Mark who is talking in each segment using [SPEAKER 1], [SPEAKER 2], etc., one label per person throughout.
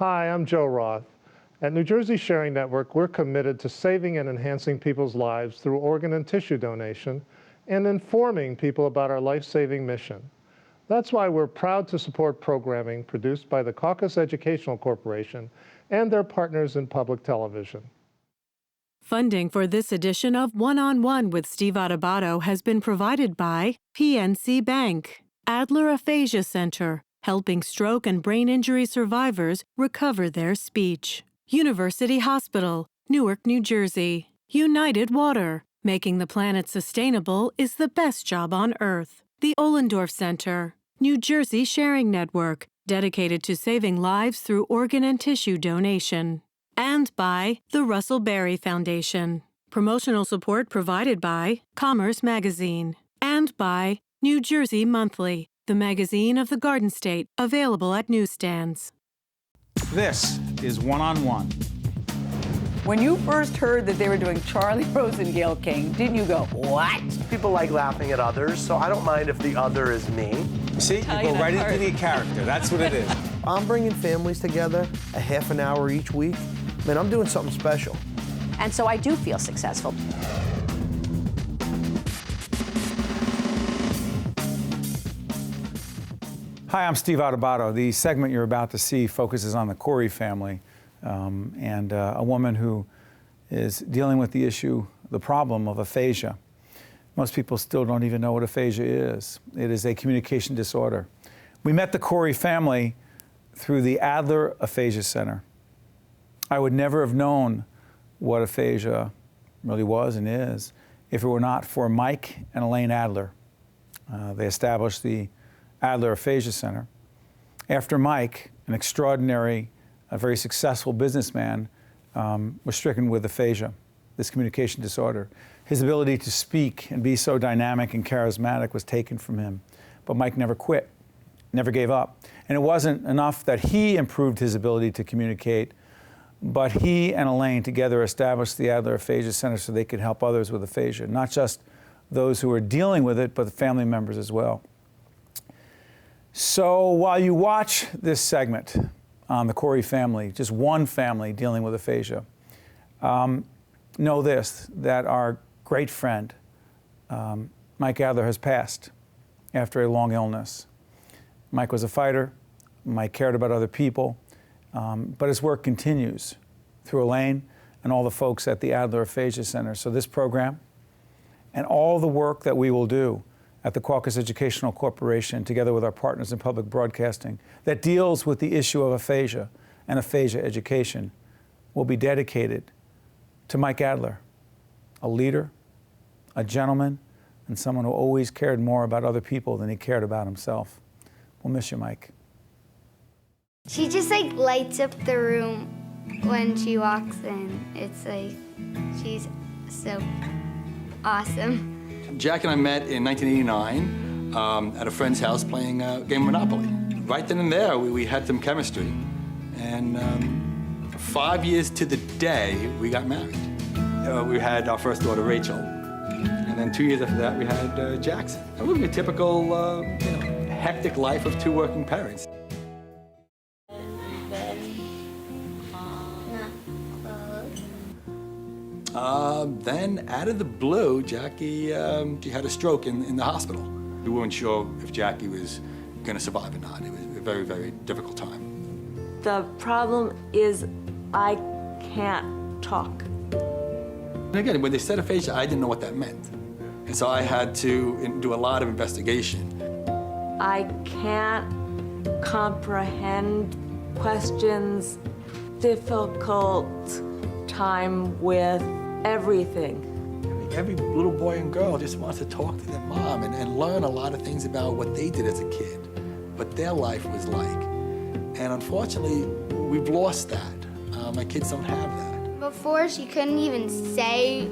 [SPEAKER 1] Hi, I'm Joe Roth. At New Jersey Sharing Network, we're committed to saving and enhancing people's lives through organ and tissue donation and informing people about our life-saving mission. That's why we're proud to support programming produced by the Caucus Educational Corporation and their partners in public television.
[SPEAKER 2] Funding for this edition of One-on-One with Steve Adubato has been provided by PNC Bank, Adler Aphasia Center, helping stroke and brain injury survivors recover their speech, University Hospital, Newark, New Jersey, United Water, making the planet sustainable is the best job on Earth, the Ohlendorf Center, New Jersey Sharing Network, dedicated to saving lives through organ and tissue donation, and by the Russell Berry Foundation. Promotional support provided by Commerce Magazine, and by New Jersey Monthly, the magazine of the Garden State, available at newsstands.
[SPEAKER 3] This is One-on-One.
[SPEAKER 4] When you first heard that they were doing Charlie Rose and Gayle King, didn't you go, what?
[SPEAKER 5] People like laughing at others, so I don't mind if the other is me.
[SPEAKER 3] See, you go right into the character. That's what it is.
[SPEAKER 5] I'm bringing families together a half an hour each week. Man, I'm doing something special.
[SPEAKER 6] And so I do feel successful.
[SPEAKER 3] Hi, I'm Steve Adubato. The segment you're about to see focuses on the Koury family and a woman who is dealing with the issue, the problem of aphasia. Most people still don't even know what aphasia is. It is a communication disorder. We met the Koury family through the Adler Aphasia Center. I would never have known what aphasia really was and is if it were not for Mike and Elaine Adler. They established the Adler Aphasia Center after Mike, an extraordinary, a very successful businessman, was stricken with aphasia, this communication disorder. His ability to speak and be so dynamic and charismatic was taken from him. But Mike never quit, never gave up. And it wasn't enough that he improved his ability to communicate, but he and Elaine together established the Adler Aphasia Center so they could help others with aphasia, not just those who are dealing with it, but the family members as well. So while you watch this segment on the Koury family, just one family dealing with aphasia, know this, that our great friend, Mike Adler, has passed after a long illness. Mike was a fighter. Mike cared about other people. But his work continues through Elaine and all the folks at the Adler Aphasia Center. So this program and all the work that we will do at the Caucus Educational Corporation, together with our partners in public broadcasting, that deals with the issue of aphasia and aphasia education, will be dedicated to Mike Adler, a leader, a gentleman, and someone who always cared more about other people than he cared about himself. We'll miss you, Mike.
[SPEAKER 7] She just lights up the room when she walks in. It's she's so awesome.
[SPEAKER 8] Jack and I met in 1989 at a friend's house playing a game of Monopoly. Right then and there, we had some chemistry. And 5 years to the day, we got married. We had our first daughter, Rachel. And then 2 years after that, we had Jackson. And we lived a typical, hectic life of two working parents. Then, out of the blue, Jackie, she had a stroke in the hospital. We weren't sure if Jackie was going to survive or not. It was a very, very difficult time.
[SPEAKER 9] The problem is I can't talk.
[SPEAKER 8] And again, when they said aphasia, I didn't know what that meant. And so I had to do a lot of investigation.
[SPEAKER 9] I can't comprehend questions, difficult time with everything.
[SPEAKER 8] Every little boy and girl just wants to talk to their mom and learn a lot of things about what they did as a kid, what their life was like. And unfortunately, we've lost that. My kids don't have that.
[SPEAKER 7] Before, she couldn't even say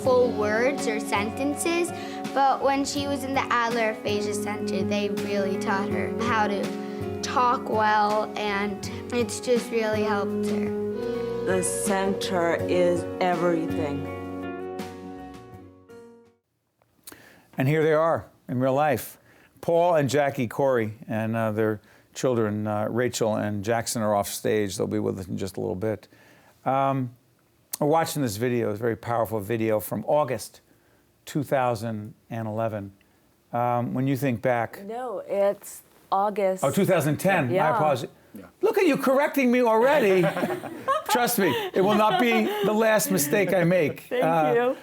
[SPEAKER 7] full words or sentences, but when she was in the Adler Aphasia Center, they really taught her how to talk well, and it's just really helped her.
[SPEAKER 9] The center is everything.
[SPEAKER 3] And here they are in real life, Paul and Jackie Koury, and they're children, Rachel and Jackson, are off stage. They'll be with us in just a little bit. We're watching this video, it's a very powerful video from August 2011. When you think back...
[SPEAKER 9] No, it's August.
[SPEAKER 3] Oh, 2010.
[SPEAKER 9] Yeah.
[SPEAKER 3] My apologies. Yeah. Look at you correcting me already. Trust me, it will not be the last mistake I make.
[SPEAKER 9] Thank you.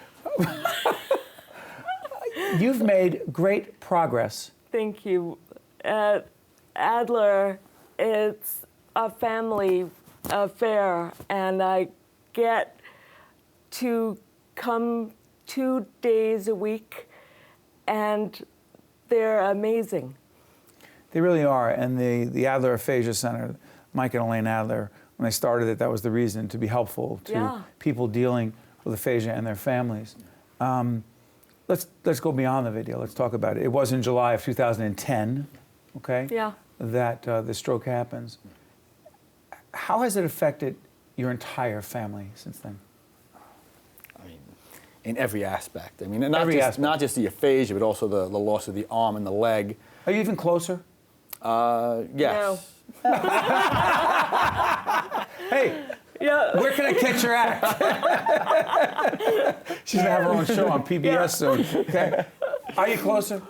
[SPEAKER 3] You've made great progress.
[SPEAKER 9] Thank you. At Adler, it's a family affair, and I get to come 2 days a week, and they're amazing.
[SPEAKER 3] They really are, and the Adler Aphasia Center, Mike and Elaine Adler, when they started it, that was the reason, to be helpful to people dealing with aphasia and their families. Let's go beyond the video. Let's talk about it. It was in July of 2010, okay?
[SPEAKER 9] Yeah.
[SPEAKER 3] That the stroke happens. How has it affected your entire family since then?
[SPEAKER 8] I mean, in every aspect. I mean, not just the aphasia, but also the loss of the arm and the leg.
[SPEAKER 3] Are you even closer?
[SPEAKER 8] Yes.
[SPEAKER 9] No.
[SPEAKER 3] Hey,
[SPEAKER 9] Yeah.
[SPEAKER 3] where can I catch your act? She's gonna have her own show on PBS soon. Okay. Are you closer?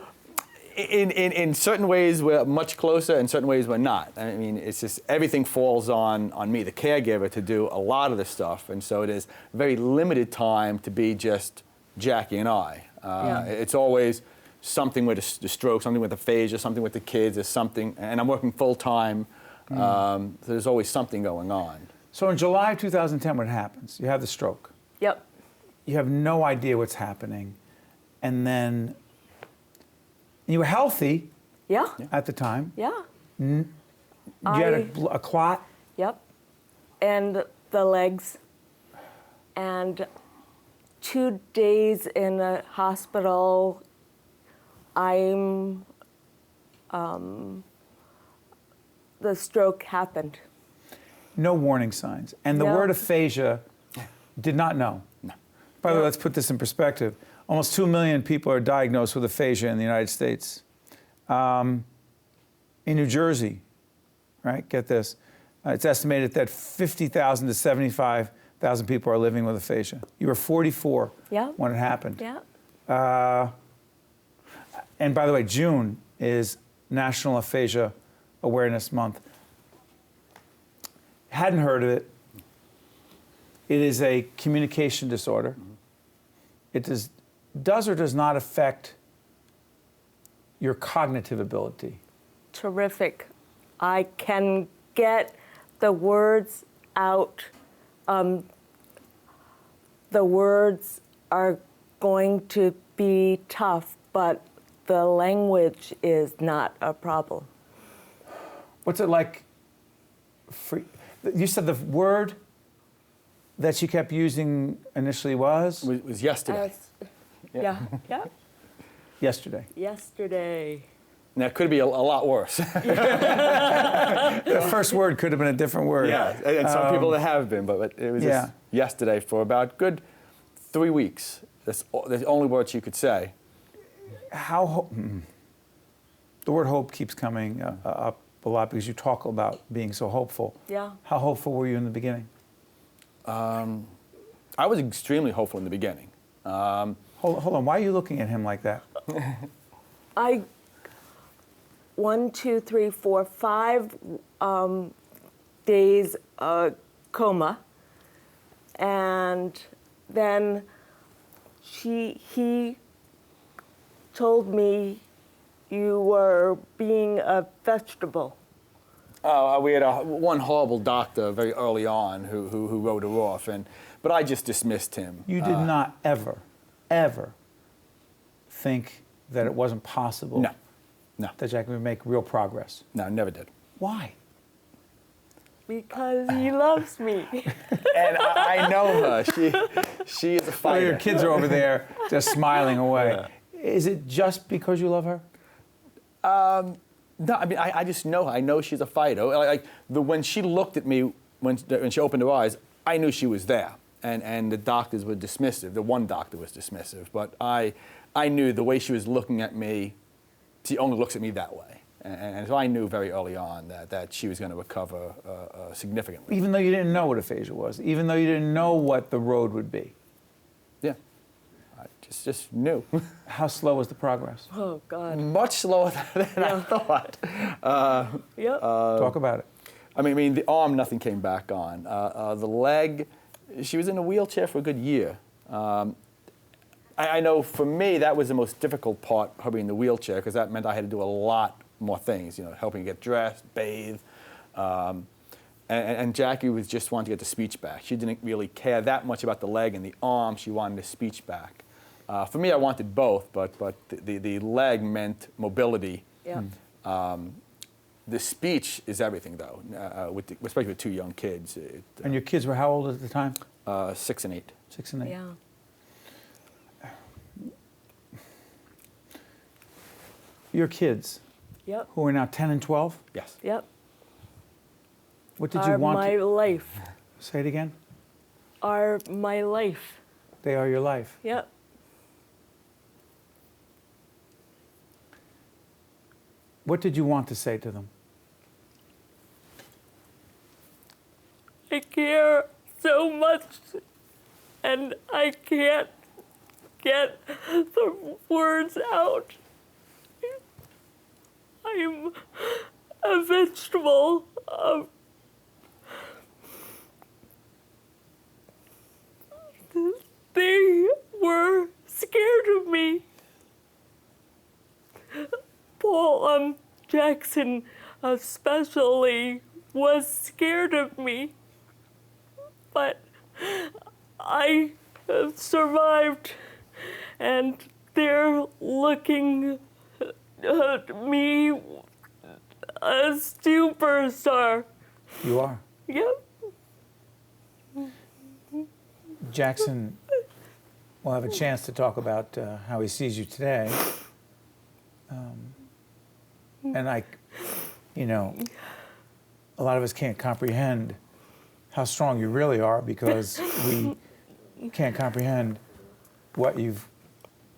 [SPEAKER 8] In certain ways, we're much closer. In certain ways, we're not. I mean, it's just everything falls on me, the caregiver, to do a lot of the stuff, and so it is very limited time to be just Jackie and I. It's always something with the stroke, something with aphasia, something with the kids, or something. And I'm working full time, so there's always something going on.
[SPEAKER 3] So in July of 2010, what happens? You have the stroke.
[SPEAKER 9] Yep.
[SPEAKER 3] You have no idea what's happening, and then you were healthy at the time.
[SPEAKER 9] Yeah.
[SPEAKER 3] You had a clot.
[SPEAKER 9] Yep. And the legs. And 2 days in the hospital. The stroke happened.
[SPEAKER 3] No warning signs. And the word aphasia did not know.
[SPEAKER 8] No.
[SPEAKER 3] By the way, let's put this in perspective. Almost 2 million people are diagnosed with aphasia in the United States. In New Jersey, right, get this, it's estimated that 50,000 to 75,000 people are living with aphasia. You were 44 when it happened.
[SPEAKER 9] Yeah.
[SPEAKER 3] And by the way, June is National Aphasia Awareness Month. Hadn't heard of it. It is a communication disorder. It does or does not affect your cognitive ability.
[SPEAKER 9] Terrific. I can get the words out. The words are going to be tough, but the language is not a problem.
[SPEAKER 3] What's it like for you? Said the word that she kept using initially was
[SPEAKER 8] yesterday.
[SPEAKER 9] Yeah.
[SPEAKER 3] Yesterday.
[SPEAKER 9] Yesterday.
[SPEAKER 8] Now, it could be a lot worse.
[SPEAKER 3] The first word could have been a different word.
[SPEAKER 8] Yeah, and some people there have been, but it was just yesterday for about good 3 weeks. That's the only words you could say.
[SPEAKER 3] The word hope keeps coming up a lot because you talk about being so hopeful.
[SPEAKER 9] Yeah.
[SPEAKER 3] How hopeful were you in the beginning?
[SPEAKER 8] I was extremely hopeful in the beginning.
[SPEAKER 3] Hold on, why are you looking at him like that?
[SPEAKER 9] 1, 2, 3, 4, 5 days coma, and then he told me you were being a vegetable.
[SPEAKER 8] We had one horrible doctor very early on who wrote her off, but I just dismissed him.
[SPEAKER 3] You did not ever think that it wasn't possible that Jackie would make real progress?
[SPEAKER 8] No, I never did.
[SPEAKER 3] Why?
[SPEAKER 9] Because he loves me.
[SPEAKER 8] And I know her. She is a fighter.
[SPEAKER 3] Your kids are over there just smiling away. Yeah. Is it just because you love her?
[SPEAKER 8] No, I mean, I just know her. I know she's a fighter. When she looked at me, when she opened her eyes, I knew she was there. And the doctors were dismissive. The one doctor was dismissive. But I knew the way she was looking at me, she only looks at me that way. And so I knew very early on that she was going to recover significantly.
[SPEAKER 3] Even though you didn't know what aphasia was, even though you didn't know what the road would be.
[SPEAKER 8] Yeah, I just knew.
[SPEAKER 3] How slow was the progress?
[SPEAKER 9] Oh, God.
[SPEAKER 8] Much slower than I thought.
[SPEAKER 9] Yep.
[SPEAKER 3] Talk about it.
[SPEAKER 8] I mean, the arm, nothing came back on. The leg, she was in a wheelchair for a good year. I know for me that was the most difficult part, her being in the wheelchair, because that meant I had to do a lot more things, you know, helping get dressed, bathe. And Jackie was just wanting to get the speech back. She didn't really care that much about the leg and the arm. She wanted the speech back. For me, I wanted both, but the leg meant mobility.
[SPEAKER 9] Yeah.
[SPEAKER 8] The speech is everything, though, especially with two young kids.
[SPEAKER 3] And your kids were how old at the time?
[SPEAKER 8] 6 and 8.
[SPEAKER 3] 6 and 8.
[SPEAKER 9] Yeah.
[SPEAKER 3] Your kids,
[SPEAKER 9] Yep.
[SPEAKER 3] who are now 10 and 12,
[SPEAKER 8] Yes.
[SPEAKER 9] Yep.
[SPEAKER 3] what did you
[SPEAKER 9] Are
[SPEAKER 3] want
[SPEAKER 9] my
[SPEAKER 3] to...
[SPEAKER 9] life.
[SPEAKER 3] Say it again.
[SPEAKER 9] Are my life.
[SPEAKER 3] They are your life.
[SPEAKER 9] Yep.
[SPEAKER 3] What did you want to say to them?
[SPEAKER 9] I care so much, and I can't get the words out. I'm a vegetable of they were scared of me. Paul Jackson especially was scared of me, but I have survived, and they're looking at me a superstar.
[SPEAKER 3] You are.
[SPEAKER 9] Yep.
[SPEAKER 3] Jackson will have a chance to talk about how he sees you today. And you know, a lot of us can't comprehend how strong you really are because we can't comprehend what you've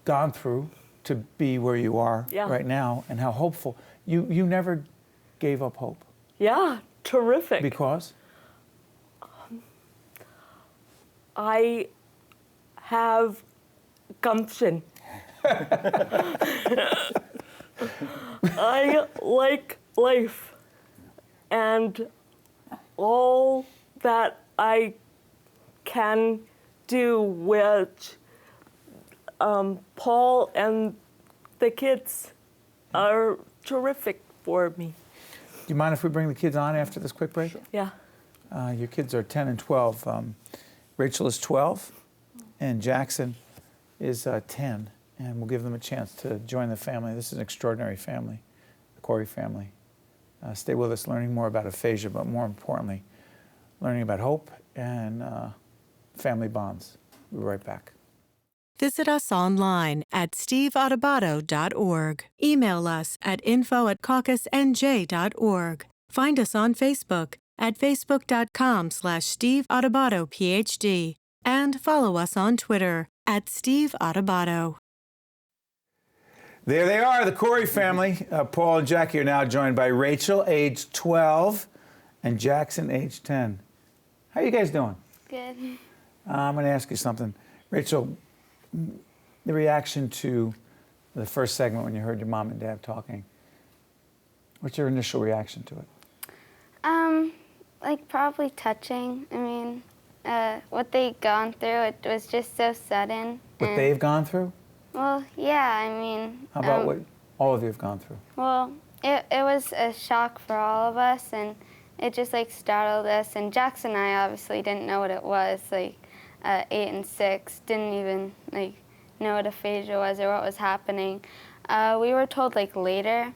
[SPEAKER 3] gone through to be where you are right now and how hopeful. You never gave up hope.
[SPEAKER 9] Yeah, terrific.
[SPEAKER 3] Because?
[SPEAKER 9] I have gumption. I like life, and all that I can do with Paul and the kids are terrific for me.
[SPEAKER 3] Do you mind if we bring the kids on after this quick break?
[SPEAKER 9] Yeah.
[SPEAKER 3] Your kids are 10 and 12. Rachel is 12, and Jackson is 10. And we'll give them a chance to join the family. This is an extraordinary family, the Koury family. Stay with us, learning more about aphasia, but more importantly, learning about hope and family bonds. We'll be right back.
[SPEAKER 2] Visit us online at steveadubato.org. Email us at info@caucusnj.org. Find us on Facebook at facebook.com/SteveAdubato-PhD. And follow us on Twitter at Steve Adubato.
[SPEAKER 3] There they are, the Koury family. Paul and Jackie are now joined by Rachel, age 12, and Jackson, age 10. How are you guys doing?
[SPEAKER 7] Good.
[SPEAKER 3] I'm going to ask you something. Rachel, the reaction to the first segment when you heard your mom and dad talking, what's your initial reaction to it?
[SPEAKER 7] Like probably touching. I mean, what they'd gone through, it was just so sudden.
[SPEAKER 3] What they've gone through?
[SPEAKER 7] Well, yeah, I mean.
[SPEAKER 3] How about what all of you have gone through?
[SPEAKER 7] Well, it was a shock for all of us, and it just like startled us. And Jackson and I obviously didn't know what it was. Like 8 and 6 didn't even like know what aphasia was or what was happening. We were told like later.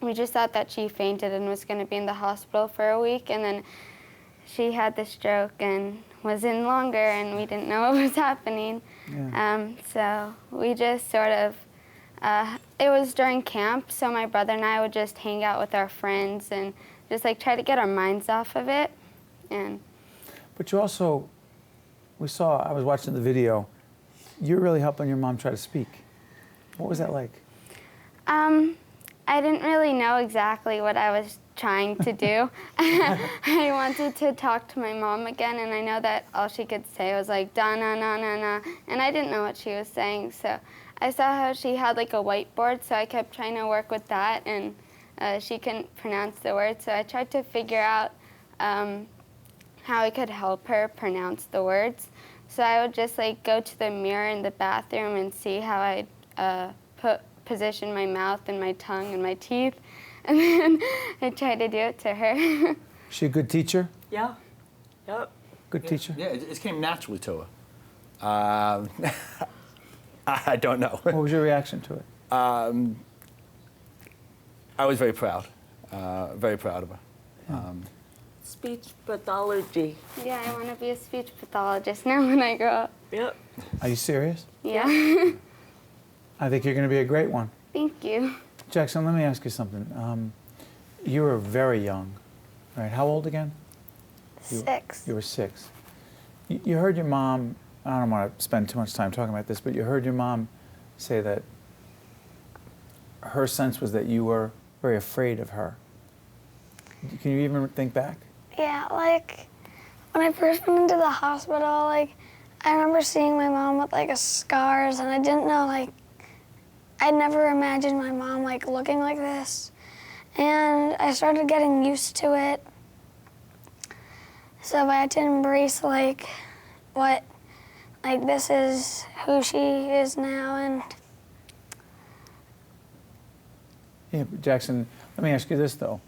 [SPEAKER 7] We just thought that she fainted and was going to be in the hospital for a week, and then she had the stroke and was in longer, and we didn't know what was happening. Yeah. So we just sort of, it was during camp, so my brother and I would just hang out with our friends and just like try to get our minds off of it. And.
[SPEAKER 3] But you also, I was watching the video, you're really helping your mom try to speak. What was that like?
[SPEAKER 7] I didn't really know exactly what I was trying to do. I wanted to talk to my mom again, and I know that all she could say was like, da na na na na, and I didn't know what she was saying, so I saw how she had like a whiteboard, so I kept trying to work with that, and she couldn't pronounce the word, so I tried to figure out how I could help her pronounce the words. So I would just like go to the mirror in the bathroom and see how I'd position my mouth and my tongue and my teeth, and then I tried to do it to her.
[SPEAKER 3] She a good teacher?
[SPEAKER 9] Yeah. Yep.
[SPEAKER 3] Good teacher?
[SPEAKER 8] Yeah, it came naturally to her. I don't know.
[SPEAKER 3] What was your reaction to it?
[SPEAKER 8] I was very proud of her.
[SPEAKER 9] Speech pathology.
[SPEAKER 7] Yeah, I want to be a speech pathologist now when I grow up.
[SPEAKER 9] Yep.
[SPEAKER 3] Are you serious?
[SPEAKER 7] Yeah.
[SPEAKER 3] I think you're going to be a great one.
[SPEAKER 7] Thank you.
[SPEAKER 3] Jackson, let me ask you something. You were very young, right? How old again?
[SPEAKER 7] 6.
[SPEAKER 3] You were 6. You heard your mom, I don't want to spend too much time talking about this, but you heard your mom say that her sense was that you were very afraid of her. Can you even think back?
[SPEAKER 10] Yeah, like when I first went into the hospital, like I remember seeing my mom with like scars, and I didn't know, like I'd never imagined my mom like looking like this. And I started getting used to it. So I had to embrace like what, like this is who she is now. And
[SPEAKER 3] Yeah, but Jackson, let me ask you this though.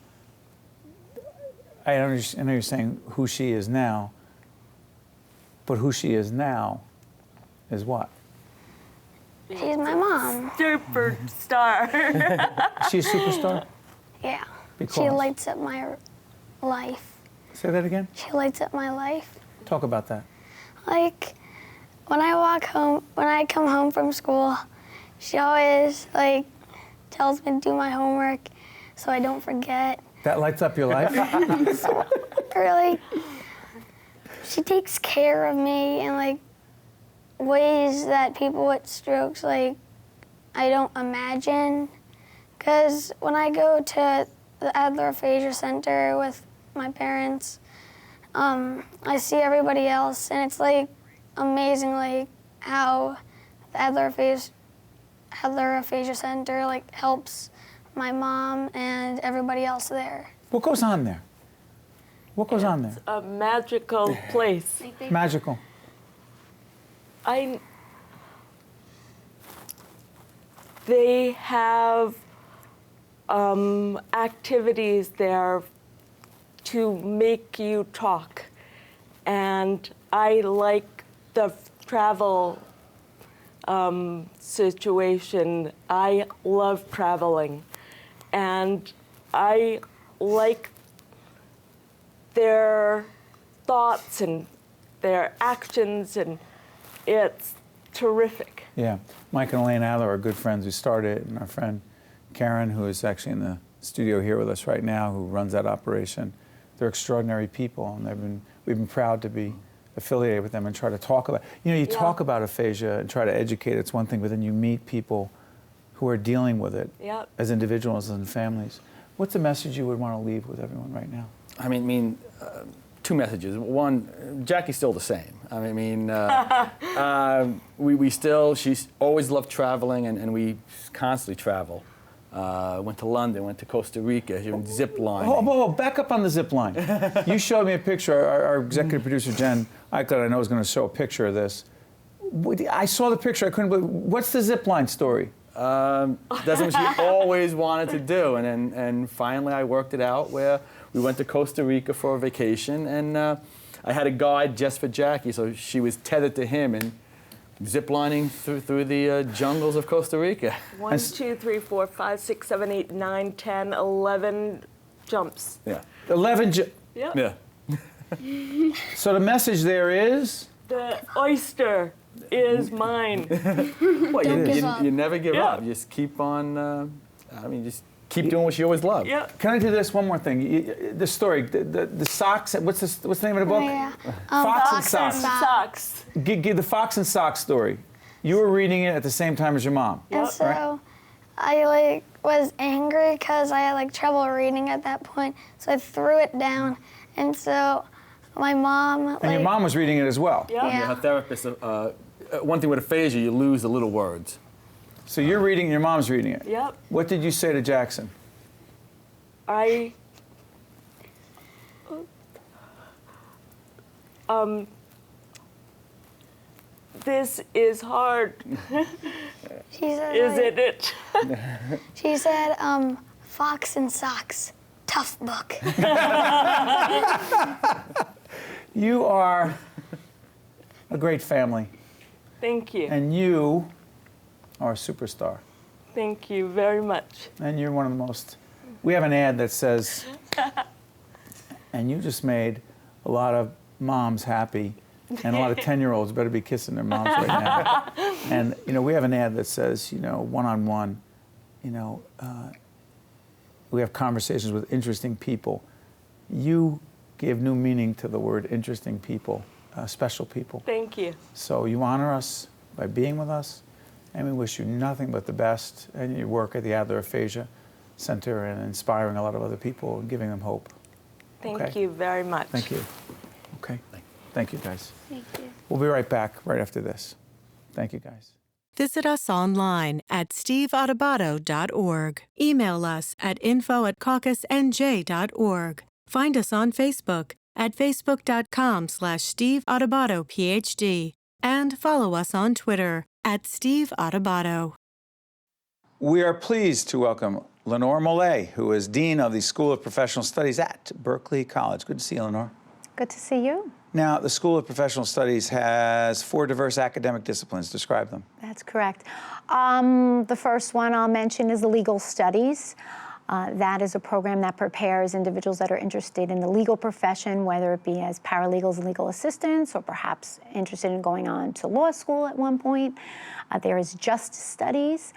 [SPEAKER 3] I know you're saying who she is now, but who she is now is what?
[SPEAKER 10] she's my mom.
[SPEAKER 9] Superstar.
[SPEAKER 3] Is she a superstar?
[SPEAKER 10] Yeah.
[SPEAKER 3] Because?
[SPEAKER 10] She lights up my life.
[SPEAKER 3] Say that again?
[SPEAKER 10] She lights up my life.
[SPEAKER 3] Talk about that.
[SPEAKER 10] Like when I walk home, when I come home from school, she always like tells me to do my homework so I don't forget.
[SPEAKER 3] That lights up your life?
[SPEAKER 10] Really, she takes care of me in like ways that people with strokes like I don't imagine. Because when I go to the Adler Aphasia Center with my parents, I see everybody else, and it's like amazing, like how the Adler Aphasia Center like helps my mom and everybody else there.
[SPEAKER 3] What goes on there? What goes on there?
[SPEAKER 9] It's a magical place.
[SPEAKER 3] Magical.
[SPEAKER 9] They have activities there to make you talk, and I like the travel situation. I love traveling, and I like their thoughts and their actions, and it's terrific.
[SPEAKER 3] Yeah. Mike and Elaine Adler are good friends who started it, and our friend Karen, who is actually in the studio here with us right now, who runs that operation. They're extraordinary people, and we've been proud to be affiliated with them and try to talk about. You talk about aphasia and try to educate. It's one thing, but then you meet people who are dealing with it as individuals and families. What's the message you would want to leave with everyone right now?
[SPEAKER 8] I mean, two messages. One, Jackie's still the same. I mean, she's always loved traveling, and we constantly travel. Went to London, went to Costa Rica, zip lining.
[SPEAKER 3] Oh, back up on the zip line. You showed me a picture. Our executive producer, Jen Eichler, I know, is going to show a picture of this. I saw the picture. I couldn't believe. What's the zip line story?
[SPEAKER 8] That's what she always wanted to do, and finally I worked it out where we went to Costa Rica for a vacation, and I had a guide just for Jackie, so she was tethered to him and ziplining through the jungles of Costa Rica.
[SPEAKER 9] 1, 2, 3, 4, 5, 6, 7, 8, 9, 10, 11 jumps.
[SPEAKER 8] Yeah.
[SPEAKER 3] 11
[SPEAKER 9] Yep.
[SPEAKER 8] Yeah.
[SPEAKER 3] So the message there is?
[SPEAKER 9] The oyster is mine.
[SPEAKER 8] Well,
[SPEAKER 10] Don't give up.
[SPEAKER 8] you never give up. You just keep on, just keep doing what you always loved.
[SPEAKER 9] Yep.
[SPEAKER 3] Can I do this one more thing? The story, the socks. What's the name of the book?
[SPEAKER 10] Yeah.
[SPEAKER 3] Fox and Socks.
[SPEAKER 9] Socks.
[SPEAKER 3] Give the Fox and Socks story. You were reading it at the same time as your mom.
[SPEAKER 10] And so I was angry because I had like trouble reading at that point, so I threw it down. And so my mom.
[SPEAKER 3] And your mom was reading it as well.
[SPEAKER 10] Yeah.
[SPEAKER 11] Her therapist. One thing with aphasia, you lose the little words.
[SPEAKER 3] So you're reading, your mom's reading it.
[SPEAKER 9] Yep.
[SPEAKER 3] What did you say to Jackson?
[SPEAKER 9] This is hard.
[SPEAKER 10] She said,
[SPEAKER 9] Isn't it?
[SPEAKER 10] She said, Fox and Socks, tough book.
[SPEAKER 3] You are a great family.
[SPEAKER 9] Thank you.
[SPEAKER 3] And you are a superstar.
[SPEAKER 9] Thank you very much.
[SPEAKER 3] And you're one of the most. We have an ad that says, and you just made a lot of moms happy, and a lot of 10-year-olds better be kissing their moms right now. And, you know, we have an ad that says, you know, one-on-one, you know, we have conversations with interesting people. You give new meaning to the word interesting people, special people.
[SPEAKER 9] Thank you.
[SPEAKER 3] So you honor us by being with us, and we wish you nothing but the best in your work at the Adler Aphasia Center and inspiring a lot of other people and giving them hope.
[SPEAKER 9] Thank you very much.
[SPEAKER 3] Thank you. Okay. Thank you, guys.
[SPEAKER 10] Thank you.
[SPEAKER 3] We'll be right back right after this. Thank you, guys.
[SPEAKER 2] Visit us online at steveadubato.org. Email us at info@caucusnj.org. Find us on Facebook at facebook.com/SteveAdubato, and follow us on Twitter at Steve Adubato.
[SPEAKER 3] We are pleased to welcome Lenore Molee, who is Dean of the School of Professional Studies at Berkeley College. Good to see you, Lenore.
[SPEAKER 12] Good to see you.
[SPEAKER 3] Now, the School of Professional Studies has 4 diverse academic disciplines. Describe them.
[SPEAKER 12] That's correct. The first one I'll mention is the legal studies. That is a program that prepares individuals that are interested in the legal profession, whether it be as paralegals and legal assistants, or perhaps interested in going on to law school at one point. There is justice studies.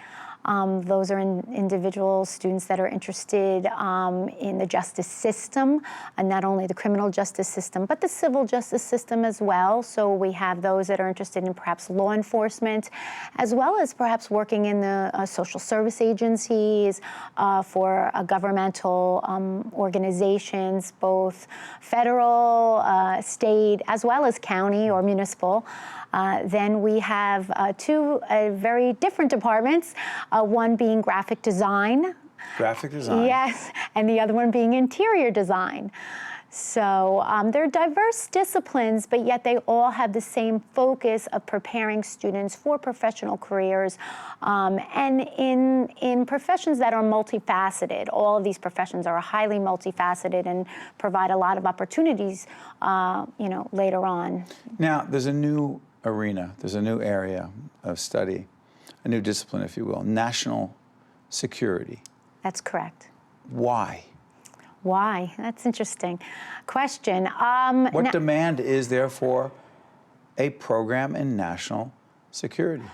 [SPEAKER 12] Those are individuals, students that are interested in the justice system, and not only the criminal justice system, but the civil justice system as well. So we have those that are interested in perhaps law enforcement, as well as perhaps working in the social service agencies for governmental organizations, both federal, state, as well as county or municipal. Then we have 2 very different departments, one being graphic design.
[SPEAKER 3] Graphic design.
[SPEAKER 12] Yes, and the other one being interior design. So they're diverse disciplines, but yet they all have the same focus of preparing students for professional careers, and in professions that are multifaceted. All of these professions are highly multifaceted and provide a lot of opportunities, you know, later on.
[SPEAKER 3] Now, there's a new arena, there's a new area of study, a new discipline, if you will, national security.
[SPEAKER 12] That's correct.
[SPEAKER 3] Why?
[SPEAKER 12] Why? That's an interesting question.
[SPEAKER 3] What demand is there for a program in national security?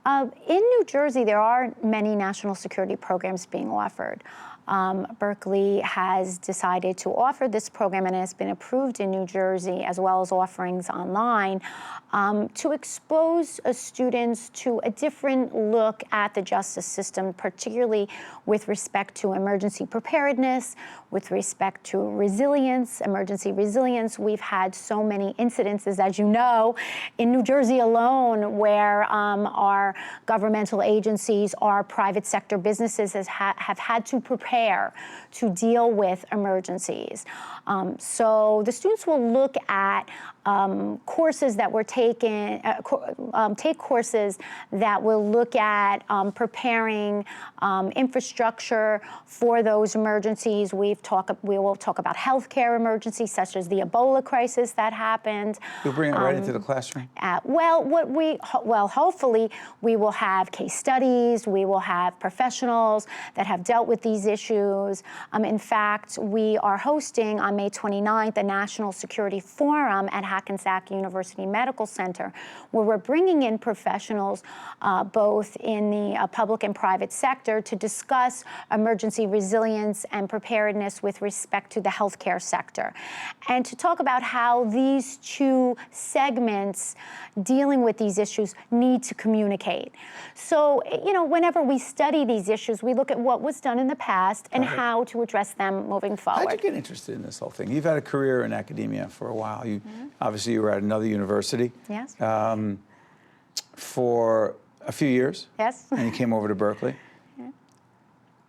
[SPEAKER 12] In New Jersey, there are many national security programs being offered. Berkeley has decided to offer this program, and it has been approved in New Jersey, as well as offerings online, to expose students to a different look at the justice system, particularly with respect to emergency preparedness, with respect to resilience, emergency resilience. We've had so many incidences, as you know, in New Jersey alone, where our governmental agencies, our private sector businesses have had to prepare to deal with emergencies. So the students will look at courses that were taken, take courses that will look at preparing infrastructure for those emergencies. We will talk about healthcare emergencies, such as the Ebola crisis that happened.
[SPEAKER 3] You'll bring it right into the classroom?
[SPEAKER 12] Hopefully we will have case studies, we will have professionals that have dealt with these issues. In fact, we are hosting on May 29th a National Security Forum at Hackensack University Medical Center, where we're bringing in professionals both in the public and private sector to discuss emergency resilience and preparedness with respect to the healthcare sector, and to talk about how these two segments dealing with these issues need to communicate. So, you know, whenever we study these issues, we look at what was done in the past and how to address them moving forward.
[SPEAKER 3] How'd you get interested in this whole thing? You've had a career in academia for a while. You obviously you were at another university.
[SPEAKER 12] Yes.
[SPEAKER 3] For a few years.
[SPEAKER 12] Yes.
[SPEAKER 3] And you came over to Berkeley. Yeah.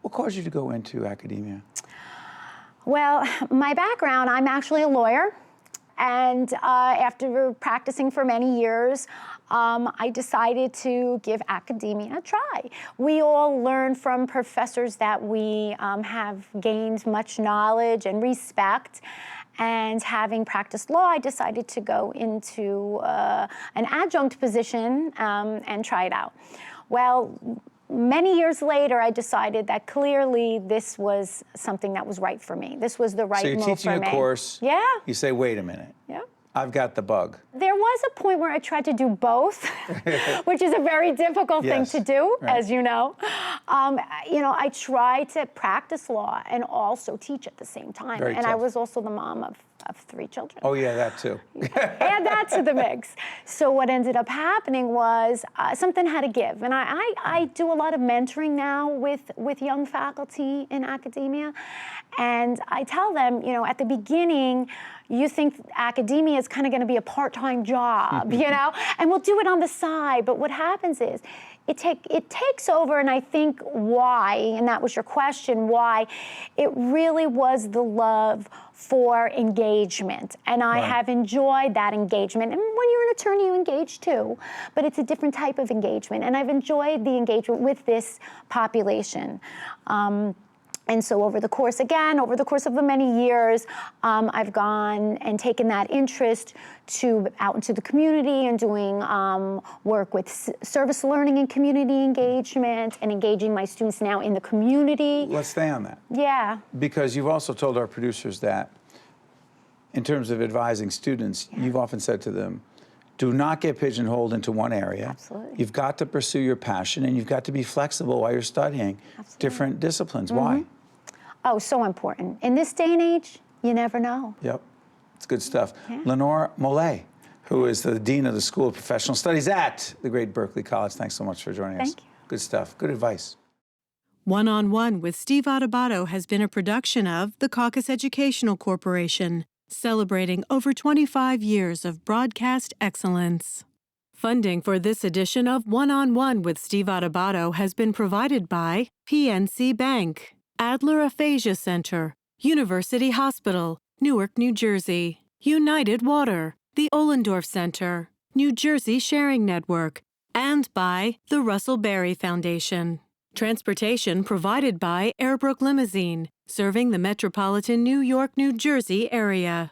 [SPEAKER 3] What caused you to go into academia?
[SPEAKER 12] Well, my background, I'm actually a lawyer. And after practicing for many years, I decided to give academia a try. We all learn from professors that we have gained much knowledge and respect. And having practiced law, I decided to go into an adjunct position and try it out. Well, many years later, I decided that clearly this was something that was right for me. This was the right move for me.
[SPEAKER 3] So you're teaching a course.
[SPEAKER 12] Yeah.
[SPEAKER 3] You say, wait a minute.
[SPEAKER 12] Yeah.
[SPEAKER 3] I've got the bug.
[SPEAKER 12] There was a point where I tried to do both, which is a very difficult thing to do, as you know. You know, I tried to practice law and also teach at the same time.
[SPEAKER 3] Very
[SPEAKER 12] and
[SPEAKER 3] tough.
[SPEAKER 12] I was also the mom of 3 children.
[SPEAKER 3] Oh, yeah, that too.
[SPEAKER 12] Add that to the mix. So what ended up happening was something had to give. And I do a lot of mentoring now with young faculty in academia. And I tell them, you know, at the beginning, you think academia is kind of going to be a part-time job, you know, and we'll do it on the side. But what happens is it takes over, and I think why, and that was your question, why, it really was the love for engagement. And I have enjoyed that engagement. And when you're an attorney, you engage too, but it's a different type of engagement. And I've enjoyed the engagement with this population. And so over the course of the many years, I've gone and taken that interest out into the community and doing work with service learning and community engagement and engaging my students now in the community.
[SPEAKER 3] Let's stay on that.
[SPEAKER 12] Yeah.
[SPEAKER 3] Because you've also told our producers that in terms of advising students, you've often said to them, do not get pigeonholed into one area.
[SPEAKER 12] Absolutely.
[SPEAKER 3] You've got to pursue your passion, and you've got to be flexible while you're studying different disciplines. Why?
[SPEAKER 12] Oh, so important. In this day and age, you never know.
[SPEAKER 3] Yep, it's good stuff. Yeah. Lenore Molee, who is the Dean of the School of Professional Studies at the great Berkeley College. Thanks so much for joining us.
[SPEAKER 12] Thank you.
[SPEAKER 3] Good stuff, good advice.
[SPEAKER 2] One-on-One with Steve Adubato has been a production of the Caucus Educational Corporation, celebrating over 25 years of broadcast excellence. Funding for this edition of One-on-One with Steve Adubato has been provided by PNC Bank, Adler Aphasia Center, University Hospital, Newark, New Jersey, United Water, the Ohlendorf Center, New Jersey Sharing Network, and by the Russell Berry Foundation. Transportation provided by Airbrook Limousine, serving the metropolitan New York, New Jersey area.